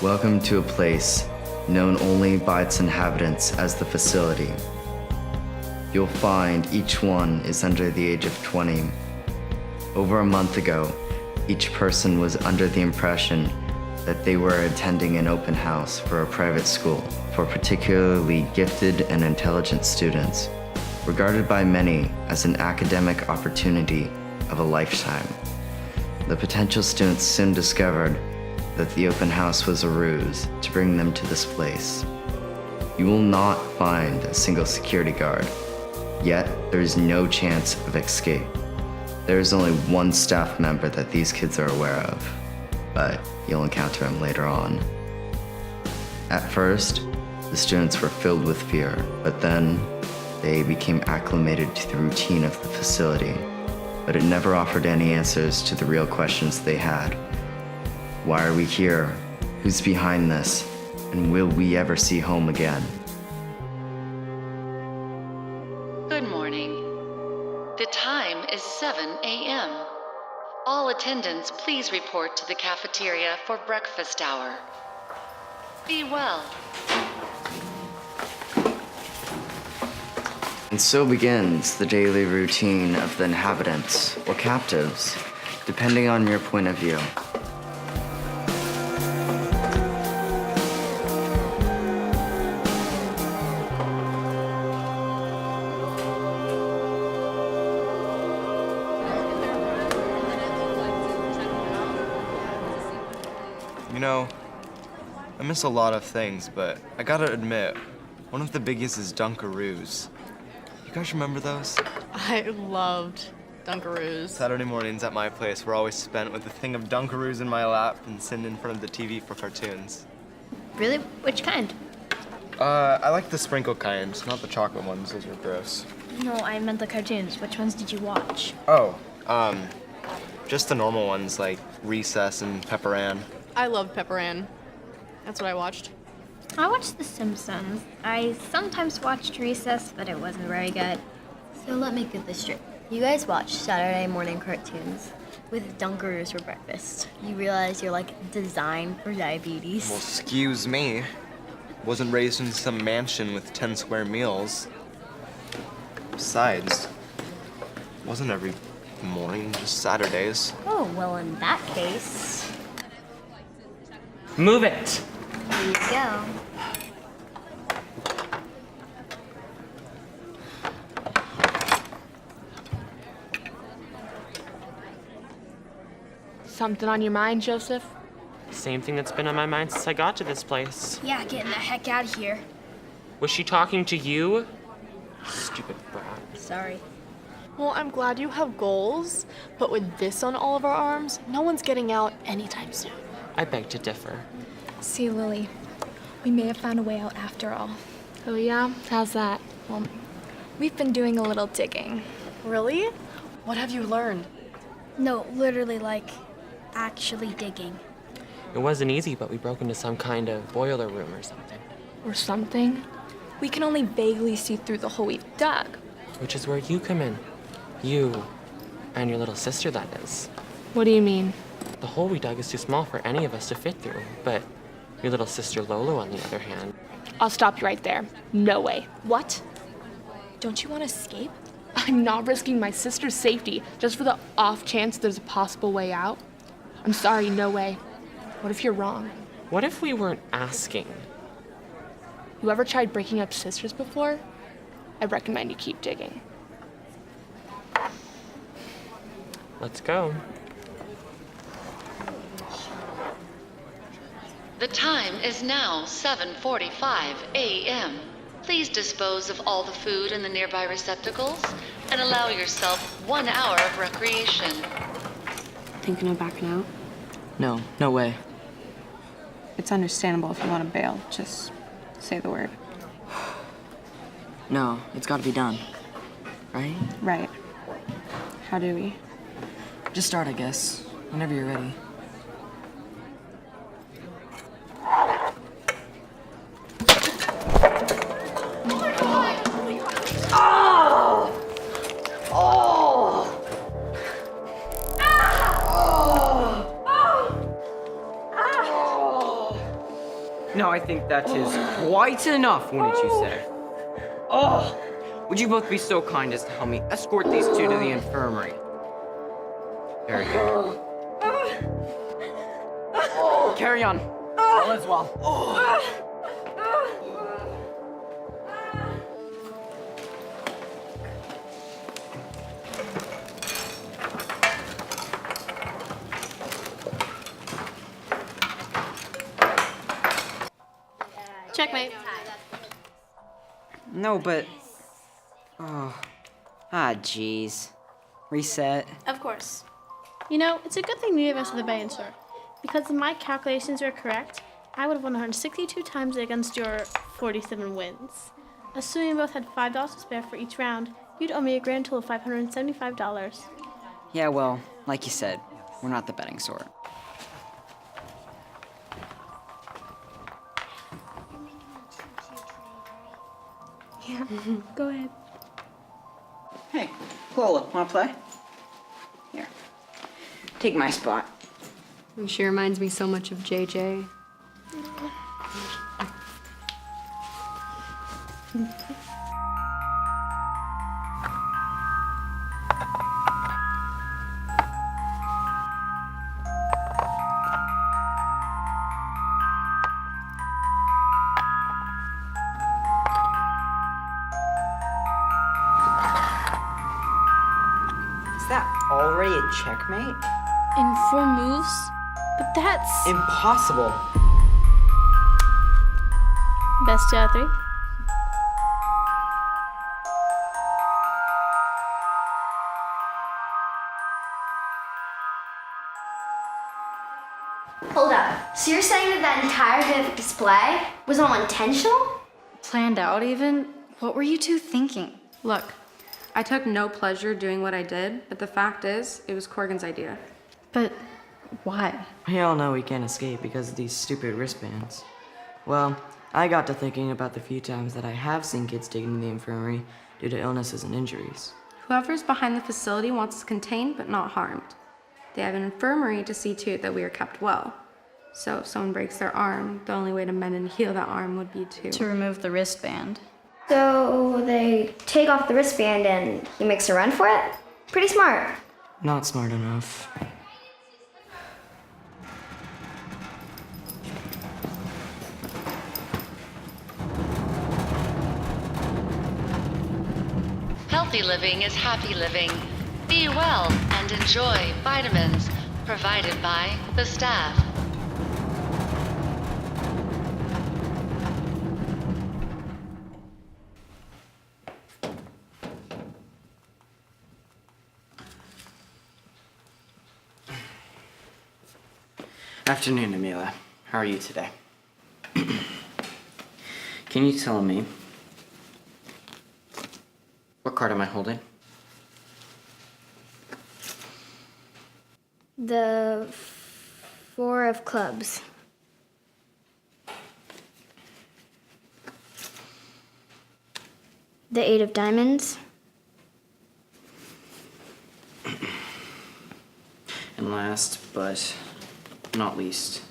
Welcome to a place known only by its inhabitants as the facility. You'll find each one is under the age of 20. Over a month ago, each person was under the impression that they were attending an open house for a private school for particularly gifted and intelligent students, regarded by many as an academic opportunity of a lifetime. The potential students soon discovered that the open house was a ruse to bring them to this place. You will not find a single security guard, yet there is no chance of escape. There is only one staff member that these kids are aware of, but you'll encounter him later on. At first, the students were filled with fear, but then they became acclimated to the routine of the facility, but it never offered any answers to the real questions they had. Why are we here? Who's behind this? And will we ever see home again? Good morning. The time is 7 a.m. All attendants, please report to the cafeteria for breakfast hour. Be well. And so begins the daily routine of the inhabitants, or captives, depending on your point of view. You know, I miss a lot of things, but I gotta admit, one of the biggest is Dunkaroos. You guys remember those? I loved Dunkaroos. Saturday mornings at my place were always spent with a thing of Dunkaroos in my lap and sitting in front of the TV for cartoons. Really? Which kind? I like the sprinkle kind, not the chocolate ones. Those are gross. No, I meant the cartoons. Which ones did you watch? Oh, just the normal ones like Recess and Pepper Ann. I loved Pepper Ann. That's what I watched. I watched The Simpsons. I sometimes watched Recess, but it wasn't very good. So let me get this straight. You guys watch Saturday morning cartoons with Dunkaroos for breakfast. You realize you're like designed for diabetes. Well, excuse me. Wasn't raised in some mansion with 10 square meals. Besides, wasn't every morning, just Saturdays. Oh, well, in that case... Move it! Here you go. Something on your mind, Joseph? Same thing that's been on my mind since I got to this place. Yeah, getting the heck out of here. Was she talking to you? Stupid brat. Sorry. Well, I'm glad you have goals, but with this on all of our arms, no one's getting out anytime soon. I beg to differ. See, Lily, we may have found a way out after all. Oh yeah? How's that? Well, we've been doing a little digging. Really? What have you learned? No, literally, like, actually digging. It wasn't easy, but we broke into some kind of boiler room or something. Or something? We can only vaguely see through the hole we've dug. Which is where you come in. You and your little sister, that is. What do you mean? The hole we dug is too small for any of us to fit through, but your little sister Lolo, on the other hand. I'll stop you right there. No way. What? Don't you want to escape? I'm not risking my sister's safety just for the off chance there's a possible way out. I'm sorry, no way. What if you're wrong? What if we weren't asking? You ever tried breaking up sisters before? I recommend you keep digging. Let's go. The time is now 7:45 a.m. Please dispose of all the food in the nearby receptacles and allow yourself 1 hour of recreation. Thinking of backing out? No, no way. It's understandable if you want to bail. Just say the word. No, it's gotta be done. Right? Right. How do we? Just start, I guess. Whenever you're ready. think that is quite enough, wouldn't you say? Oh! Would you both be so kind as to help me escort these two to the infirmary? Very good. Carry on. All is well. Checkmate. No, but... Oh. Ah, jeez. Reset. Of course. You know, it's a good thing neither of us are the Bayern, sir. Because if my calculations were correct, I would have won 162 times against your 47 wins. Assuming we both had $5 to spare for each round, you'd owe me a grand total of $575. Yeah, well, like you said, we're not the betting sort. Yeah, go ahead. Hey, Lola, wanna play? Here. Take my spot. She reminds me so much of JJ. Is that already a checkmate? In 4 moves? But that's... Impossible. Best 2 out of 3. Hold up. So you're saying that entire display was all intentional? Planned out even? What were you two thinking? Look, I took no pleasure doing what I did, but the fact is, it was Corrigan's idea. But why? We all know we can't escape because of these stupid wristbands. Well, I got to thinking about the few times that I have seen kids taken to the infirmary due to illnesses and injuries. Whoever's behind the facility wants us contained but not harmed. They have an infirmary to see to it that we are kept well. So if someone breaks their arm, the only way to mend and heal that arm would be To remove the wristband. So they take off the wristband and he makes a run for it? Pretty smart. Not smart enough. Healthy living is happy living. Be well and enjoy vitamins provided by the staff. Afternoon, Amelia. How are you today? Can you tell me what card am I holding? The 4 of clubs. The 8 of diamonds. And last, but not least,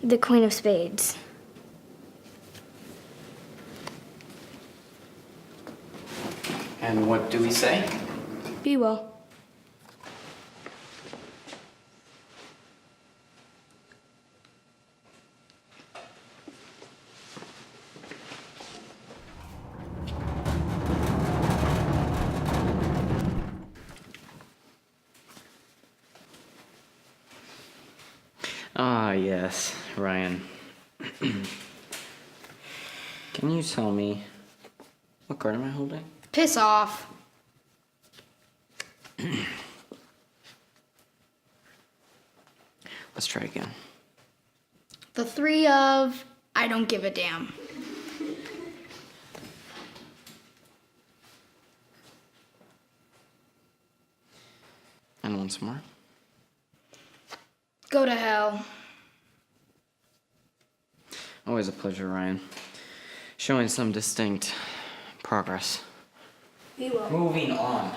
The Queen of Spades. and what do we say? Be well. Ah, yes, Ryan. Can you tell me what card am I holding? Piss off. Let's try again. The 3 of I don't give a damn. And once more. Go to hell. Always a pleasure, Ryan. Showing some distinct progress. Be well. Moving on.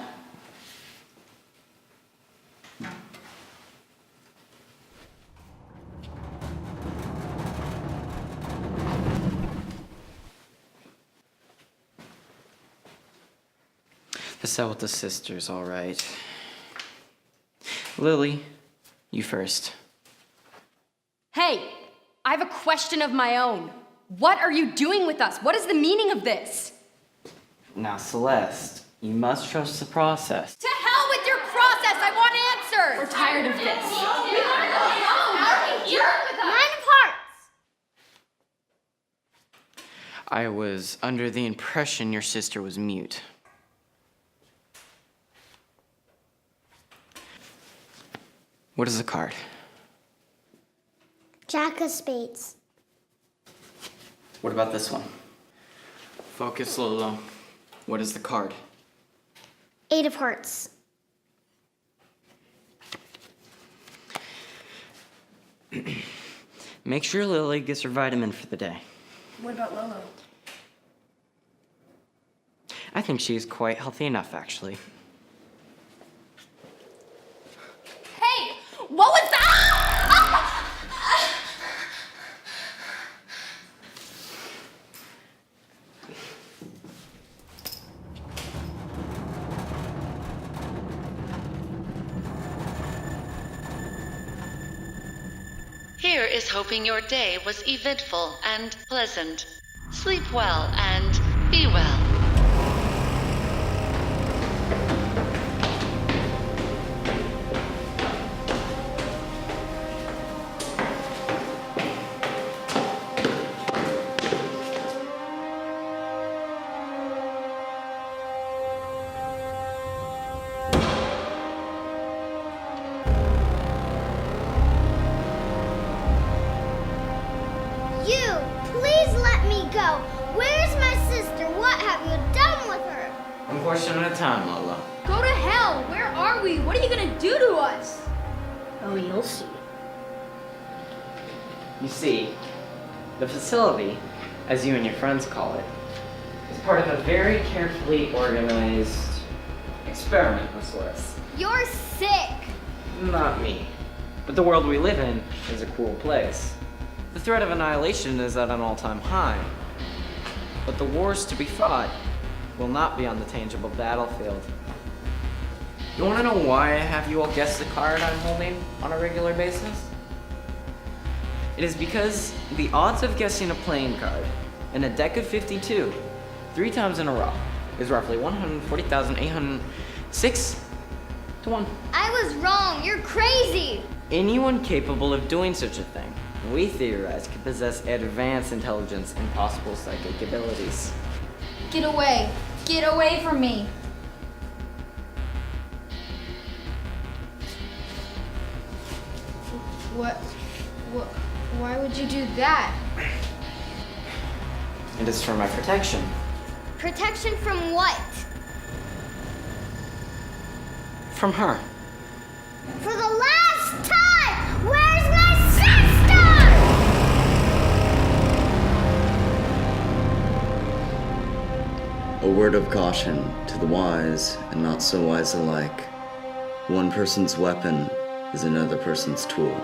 It's out with the sisters, all right. Lily, you first. Hey, I have a question of my own. What are you doing with us? What is the meaning of this? Now, Celeste, you must trust the process. To hell with your process! I want answers! We're tired of this. Nine parts! I was under the impression your sister was mute. What is the card? Jack of spades. What about this one? Focus, Lolo. What is the card? 8 of hearts. Make sure Lily gets her vitamin for the day. What about Lolo? I think she's quite healthy enough, actually. Hey! What was that? Here is hoping your day was eventful and pleasant. Sleep well and be well. Question at a time, Lola. Go to hell! Where are we? What are you gonna do to us? Oh, you'll see. You see, the facility, as you and your friends call it, is part of a very carefully organized experiment of sorts. You're sick! Not me. But the world we live in is a cruel place. The threat of annihilation is at an all-time high. But the wars to be fought will not be on the tangible battlefield. You want to know why I have you all guess the card I'm holding on a regular basis? It is because the odds of guessing a playing card in a deck of 52 3 times in a row is roughly 140,806 to 1. I was wrong. You're crazy. Anyone capable of doing such a thing, we theorize, could possess advanced intelligence and possible psychic abilities. Get away. Get away from me. Why would you do that? It is for my protection. Protection from what? From her. For the last time! Where's my sister? A word of caution to the wise and not so wise alike. One person's weapon is another person's tool.